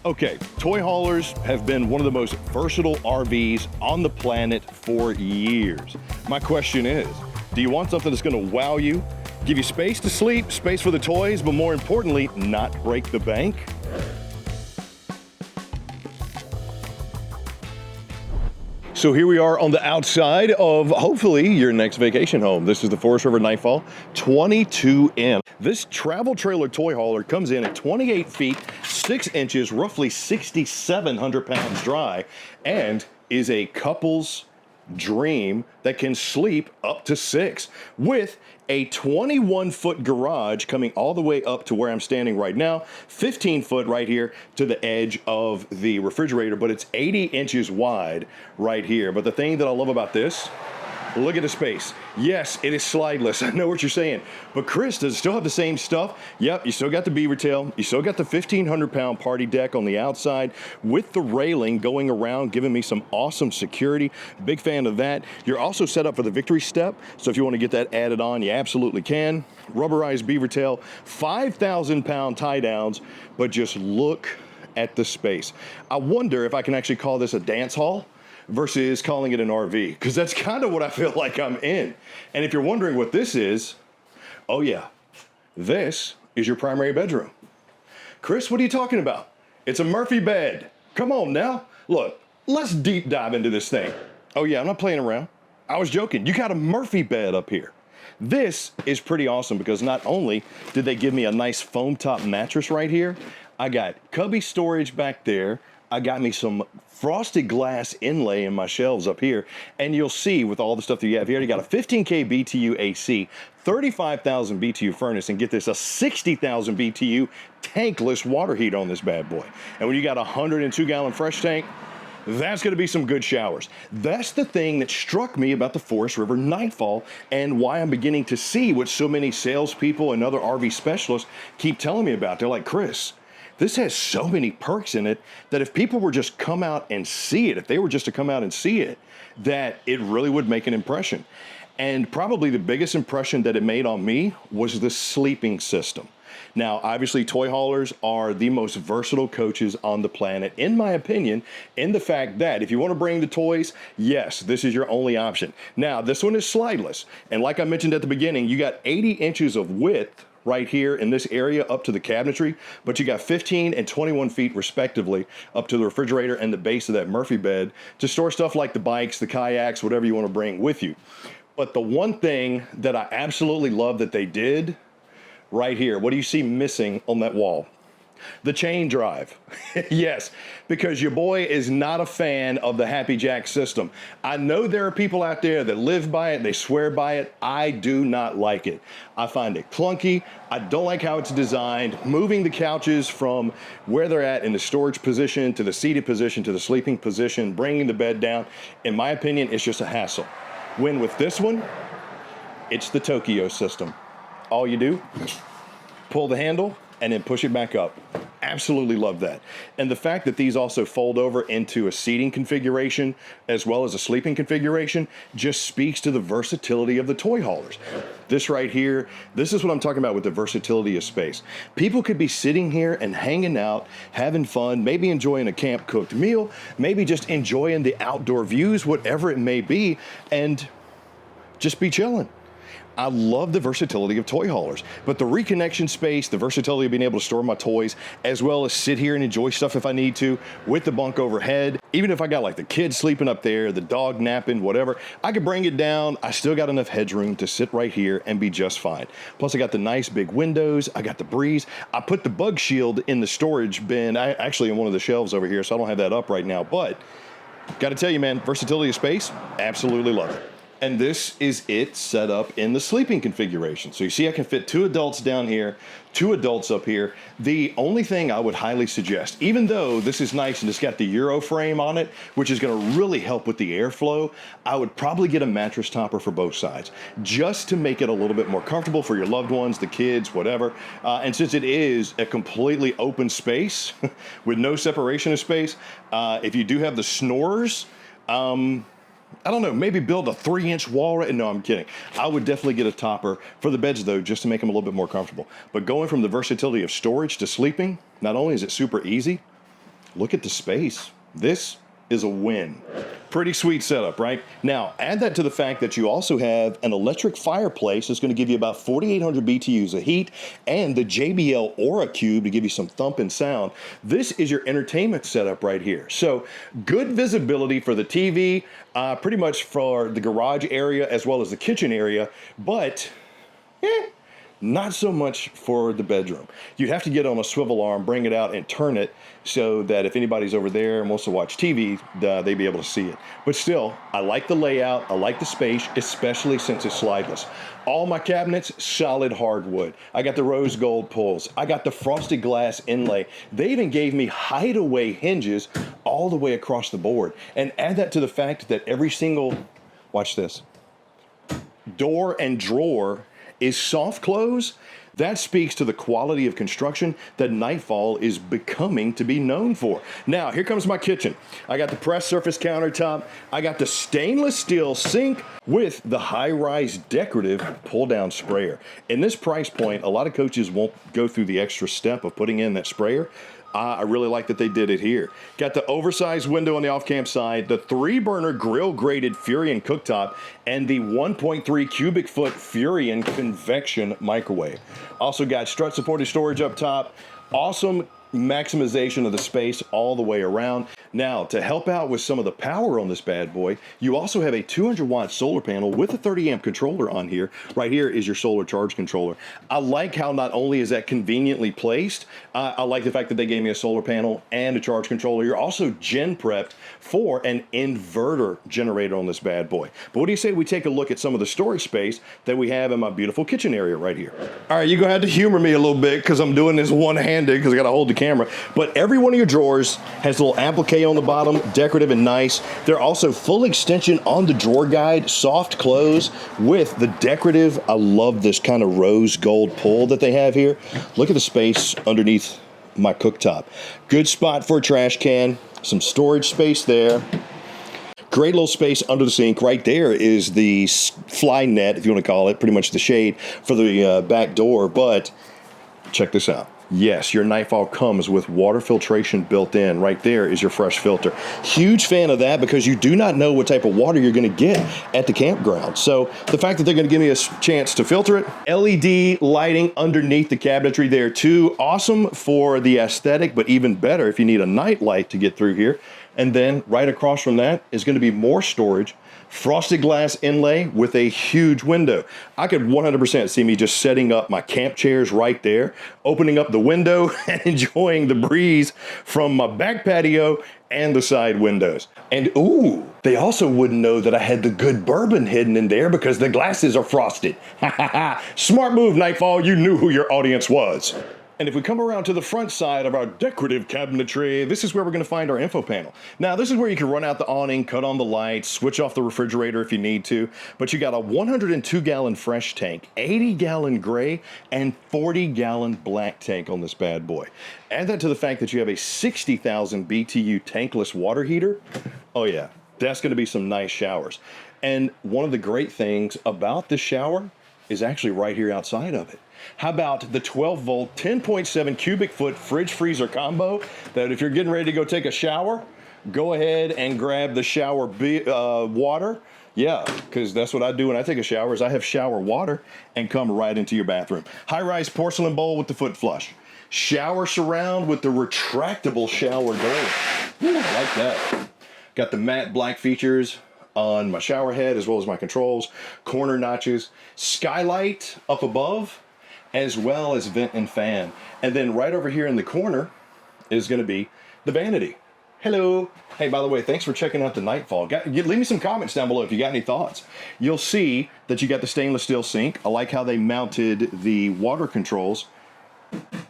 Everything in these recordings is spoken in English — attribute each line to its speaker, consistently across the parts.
Speaker 1: Okay, toy haulers have been one of the most versatile RVs on the planet for years. My question is, do you want something that's gonna wow you, give you space to sleep, space for the toys, but more importantly, not break the bank? So here we are on the outside of hopefully your next vacation home. This is the Forest River Nightfall 22M. This travel trailer toy hauler comes in at 28 feet, 6 inches, roughly 6,700 pounds dry, and is a couple's dream that can sleep up to 6 with a 21-foot garage coming all the way up to where I'm standing right now, 15 foot right here to the edge of the refrigerator, but it's 80 inches wide right here. But the thing that I love about this, look at the space. Yes, it is slideless. I know what you're saying. But Chris, does it still have the same stuff? Yep, you still got the beaver tail. You still got the 1,500-pound party deck on the outside with the railing going around, giving me some awesome security. Big fan of that. You're also set up for the victory step. So if you want to get that added on, you absolutely can. Rubberized beaver tail, 5,000-pound tie downs, but just look at the space. I wonder if I can actually call this a dance hall versus calling it an RV, because that's kind of what I feel like I'm in. And if you're wondering what this is, oh yeah, this is your primary bedroom. Chris, what are you talking about? It's a Murphy bed. Come on now. Look, let's deep dive into this thing. Oh yeah, I'm not playing around. I was joking. You got a Murphy bed up here. This is pretty awesome because not only did they give me a nice foam top mattress right here, I got cubby storage back there. I got me some frosted glass inlay in my shelves up here, and you'll see with all the stuff that you have here, you got a 15K BTU AC, 35,000 BTU furnace, and get this, a 60,000 BTU tankless water heater on this bad boy. And when you got a 102-gallon fresh tank, that's gonna be some good showers. That's the thing that struck me about the Forest River Nightfall and why I'm beginning to see what so many salespeople and other RV specialists keep telling me about. They're like, Chris, this has so many perks in it that if people were just come out and see it, if they were just to come out and see it, that it really would make an impression. And probably the biggest impression that it made on me was the sleeping system. Now, obviously, toy haulers are the most versatile coaches on the planet, in my opinion, in the fact that if you want to bring the toys, yes, this is your only option. Now, this one is slideless. And like I mentioned at the beginning, you got 80 inches of width right here in this area up to the cabinetry, but you got 15 and 21 feet respectively up to the refrigerator and the base of that Murphy bed to store stuff like the bikes, the kayaks, whatever you want to bring with you. But the one thing that I absolutely love that they did right here, what do you see missing on that wall? The chain drive. Yes, because your boy is not a fan of the Happy Jack system. I know there are people out there that live by it, they swear by it. I do not like it. I find it clunky. I don't like how it's designed. Moving the couches from where they're at in the storage position to the seated position to the sleeping position, bringing the bed down, in my opinion, it's just a hassle. When with this one, it's the Tokyo system. All you do, pull the handle, and then push it back up. Absolutely love that. And the fact that these also fold over into a seating configuration as well as a sleeping configuration just speaks to the versatility of the toy haulers. This right here, this is what I'm talking about with the versatility of space. People could be sitting here and hanging out, having fun, maybe enjoying a camp cooked meal, maybe just enjoying the outdoor views, whatever it may be, and just be chilling. I love the versatility of toy haulers, but the reconnection space, the versatility of being able to store my toys, as well as sit here and enjoy stuff if I need to, with the bunk overhead. Even if I got like the kids sleeping up there, the dog napping, whatever, I could bring it down. I still got enough headroom to sit right here and be just fine. Plus I got the nice big windows, I got the breeze. I put the bug shield in the storage bin, actually in one of the shelves over here, so I don't have that up right now, but gotta tell you, man, versatility of space, absolutely love it. And this is it set up in the sleeping configuration. So you see I can fit 2 adults down here, 2 adults up here. The only thing I would highly suggest, even though this is nice and it's got the Euro frame on it, which is gonna really help with the airflow, I would probably get a mattress topper for both sides, just to make it a little bit more comfortable for your loved ones, the kids, whatever. And since it is a completely open space with no separation of space, if you do have the snorers, I don't know, maybe build a 3-inch wall. No, I'm kidding. I would definitely get a topper for the beds though, just to make them a little bit more comfortable. But going from the versatility of storage to sleeping, not only is it super easy, look at the space. This is a win. Pretty sweet setup, right? Now, add that to the fact that you also have an electric fireplace that's going to give you about 4,800 BTUs of heat, and the JBL Aura Cube to give you some thumping sound. This is your entertainment setup right here. So good visibility for the TV, pretty much for the garage area as well as the kitchen area, but not so much for the bedroom. You'd have to get on a swivel arm, bring it out, and turn it so that if anybody's over there and wants to watch TV, they'd be able to see it. But still, I like the layout, I like the space, especially since it's slideless. All my cabinets, solid hardwood. I got the rose gold pulls. I got the frosted glass inlay. They even gave me hideaway hinges all the way across the board. And add that to the fact that every single, watch this, door and drawer is soft close. That speaks to the quality of construction that Nightfall is becoming to be known for. Now, here comes my kitchen. I got the pressed surface countertop. I got the stainless steel sink with the high-rise decorative pull-down sprayer. In this price point, a lot of coaches won't go through the extra step of putting in that sprayer. I really like that they did it here. Got the oversized window on the off-camp side, the 3-burner grill-graded Furion cooktop, and the 1.3 cubic foot Furion convection microwave. Also got strut-supported storage up top. Awesome maximization of the space all the way around. Now, to help out with some of the power on this bad boy, you also have a 200-watt solar panel with a 30-amp controller on here. Right here is your solar charge controller. I like how not only is that conveniently placed, I like the fact that they gave me a solar panel and a charge controller. You're also gen prepped for an inverter generator on this bad boy. But what do you say we take a look at some of the storage space that we have in my beautiful kitchen area right here? All right, you're gonna have to humor me a little bit because I'm doing this one-handed because I gotta hold the camera. But every one of your drawers has a little applique on the bottom, decorative and nice. They're also full extension on the drawer guide, soft close with the decorative. I love this kind of rose gold pull that they have here. Look at the space underneath my cooktop. Good spot for a trash can, some storage space there. Great little space under the sink. Right there is the fly net, if you want to call it, pretty much the shade for the back door. But check this out. Yes, your Nightfall comes with water filtration built in. Right there is your fresh filter. Huge fan of that because you do not know what type of water you're going to get at the campground. So the fact that they're going to give me a chance to filter it. LED lighting underneath the cabinetry there too. Awesome for the aesthetic, but even better if you need a night light to get through here. And then right across from that is going to be more storage. Frosted glass inlay with a huge window. I could 100% see me just setting up my camp chairs right there, opening up the window and enjoying the breeze from my back patio and the side windows. And ooh, they also wouldn't know that I had the good bourbon hidden in there because the glasses are frosted. Smart move, Nightfall. You knew who your audience was. And if we come around to the front side of our decorative cabinetry, this is where we're going to find our info panel. Now, this is where you can run out the awning, cut on the lights, switch off the refrigerator if you need to. But you got a 102-gallon fresh tank, 80-gallon gray, and 40-gallon black tank on this bad boy. Add that to the fact that you have a 60,000 BTU tankless water heater. Oh yeah, that's going to be some nice showers. And one of the great things about this shower is actually right here outside of it. How about the 12-volt, 10.7 cubic foot fridge freezer combo that if you're getting ready to go take a shower, go ahead and grab the shower water. Yeah, because that's what I do when I take a shower is I have shower water and come right into your bathroom. High-rise porcelain bowl with the foot flush. Shower surround with the retractable shower door. Ooh, I like that. Got the matte black features on my shower head as well as my controls. Corner notches. Skylight up above, as well as vent and fan. And then right over here in the corner is going to be the vanity. Hello. Hey, by the way, thanks for checking out the Nightfall. Leave me some comments down below if you got any thoughts. You'll see that you got the stainless steel sink. I like how they mounted the water controls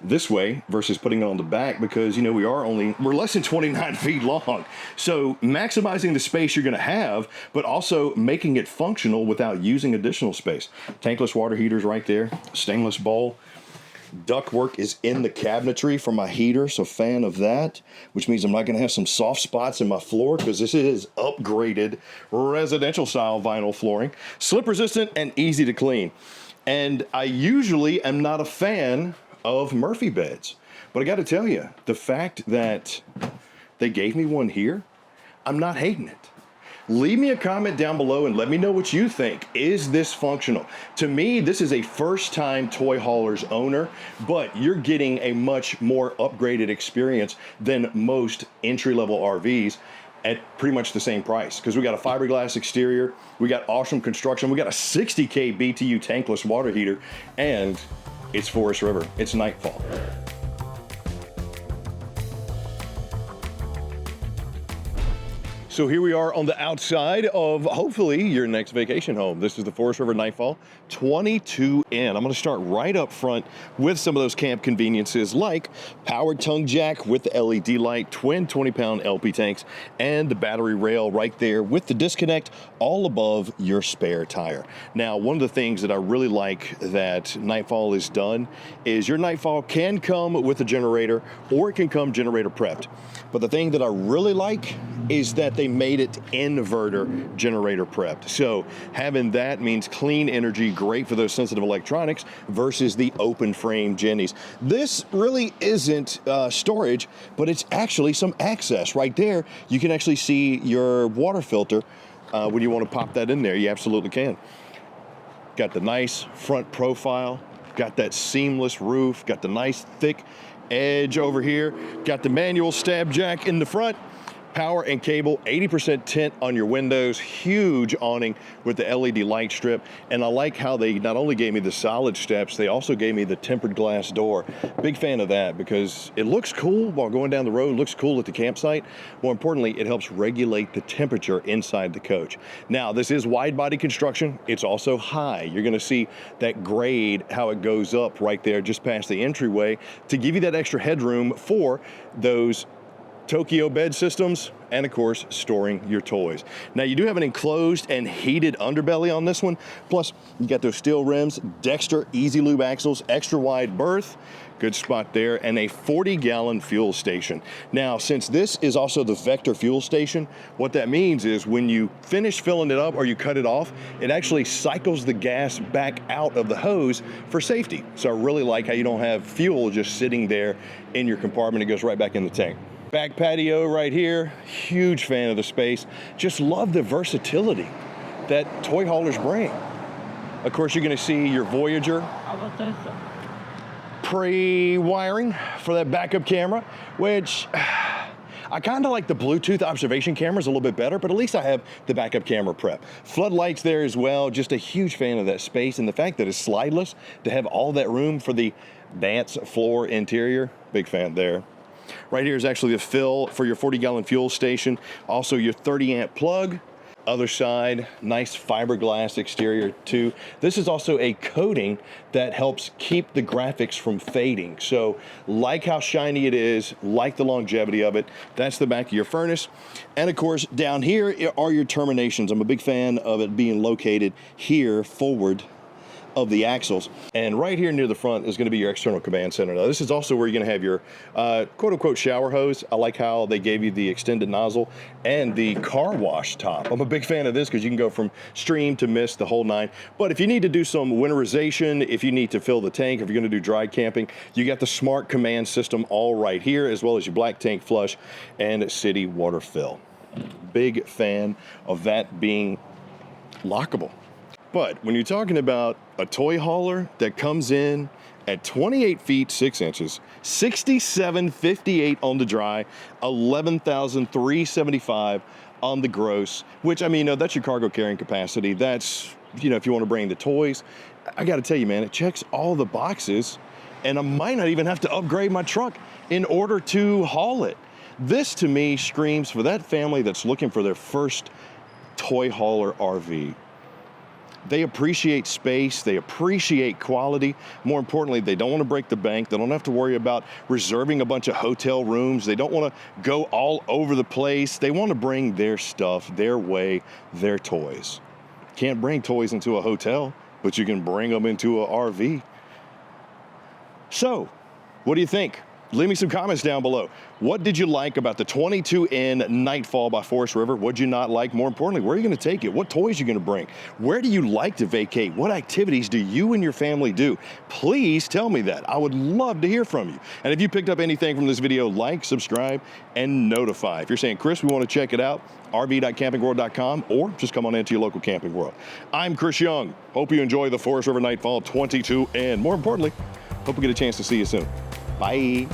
Speaker 1: this way versus putting it on the back because, you know, we're less than 29 feet long. So maximizing the space you're going to have, but also making it functional without using additional space. Tankless water heaters right there, stainless bowl. Ductwork is in the cabinetry for my heater, so fan of that, which means I'm not going to have some soft spots in my floor because this is upgraded residential style vinyl flooring. Slip resistant and easy to clean. And I usually am not a fan of Murphy beds. But I got to tell you, the fact that they gave me one here, I'm not hating it. Leave me a comment down below and let me know what you think. Is this functional? To me, this is a first-time toy hauler's owner, but you're getting a much more upgraded experience than most entry-level RVs at pretty much the same price, because we got a fiberglass exterior, we got awesome construction, we got a 60K BTU tankless water heater, and it's Forest River, it's Nightfall. So here we are on the outside of hopefully your next vacation home. This is the Forest River Nightfall 22N. I'm gonna start right up front with some of those camp conveniences like powered tongue jack with the LED light, twin 20-pound LP tanks, and the battery rail right there with the disconnect all above your spare tire. Now, one of the things that I really like that Nightfall has done is your Nightfall can come with a generator or it can come generator prepped. But the thing that I really like is that they made it inverter generator prepped. So having that means clean energy, great for those sensitive electronics versus the open frame Jennies. This really isn't storage, but it's actually some access. Right there, you can actually see your water filter when you want to pop that in there. You absolutely can. Got the nice front profile, got that seamless roof, got the nice thick edge over here, got the manual stab jack in the front, power and cable, 80% tint on your windows, huge awning with the LED light strip. And I like how they not only gave me the solid steps, they also gave me the tempered glass door. Big fan of that because it looks cool while going down the road, looks cool at the campsite. More importantly, it helps regulate the temperature inside the coach. Now, this is wide body construction. It's also high. You're gonna see that grade, how it goes up right there just past the entryway to give you that extra headroom for those Tokyo bed systems, and of course, storing your toys. Now you do have an enclosed and heated underbelly on this one. Plus you got those steel rims, Dexter Easy Lube axles, extra wide berth, good spot there, and a 40-gallon fuel station. Now, since this is also the Vector fuel station, what that means is when you finish filling it up or you cut it off, it actually cycles the gas back out of the hose for safety. So I really like how you don't have fuel just sitting there in your compartment. It goes right back in the tank. Back patio right here, huge fan of the space. Just love the versatility that toy haulers bring. Of course, you're gonna see your Voyager pre-wiring for that backup camera, which I kind of like the Bluetooth observation cameras a little bit better, but at least I have the backup camera prep. Floodlights there as well, just a huge fan of that space, and the fact that it's slideless, to have all that room for the dance floor interior, big fan there. Right here is actually the fill for your 40-gallon fuel station, also your 30-amp plug. Other side, nice fiberglass exterior too. This is also a coating that helps keep the graphics from fading. So like how shiny it is, like the longevity of it. That's the back of your furnace. And of course, down here are your terminations. I'm a big fan of it being located here forward of the axles. And right here near the front is going to be your external command center. Now this is also where you're going to have your quote-unquote shower hose. I like how they gave you the extended nozzle and the car wash top. I'm a big fan of this because you can go from stream to mist, the whole nine. But if you need to do some winterization, if you need to fill the tank, if you're going to do dry camping, you got the smart command system all right here, as well as your black tank flush and city water fill. Big fan of that being lockable. But when you're talking about a toy hauler that comes in at 28 feet 6 inches, 67.58 on the dry, 11,375 on the gross, which, I mean, that's your cargo carrying capacity. That's, if you want to bring the toys. I got to tell you, man, it checks all the boxes, and I might not even have to upgrade my truck in order to haul it. This, to me, screams for that family that's looking for their first toy hauler RV. They appreciate space, they appreciate quality. More importantly, they don't want to break the bank. They don't have to worry about reserving a bunch of hotel rooms. They don't want to go all over the place. They want to bring their stuff, their way, their toys. Can't bring toys into a hotel, but you can bring them into an RV. So, what do you think? Leave me some comments down below. What did you like about the 22N Nightfall by Forest River? What did you not like? More importantly, where are you going to take it? What toys are you going to bring? Where do you like to vacate? What activities do you and your family do? Please tell me that. I would love to hear from you. And if you picked up anything from this video, like, subscribe, and notify. If you're saying, Chris, we want to check it out, rv.campingworld.com, or just come on into your local Camping World. I'm Chris Young. Hope you enjoy the Forest River Nightfall 22N. More importantly, hope we get a chance to see you soon. Bye.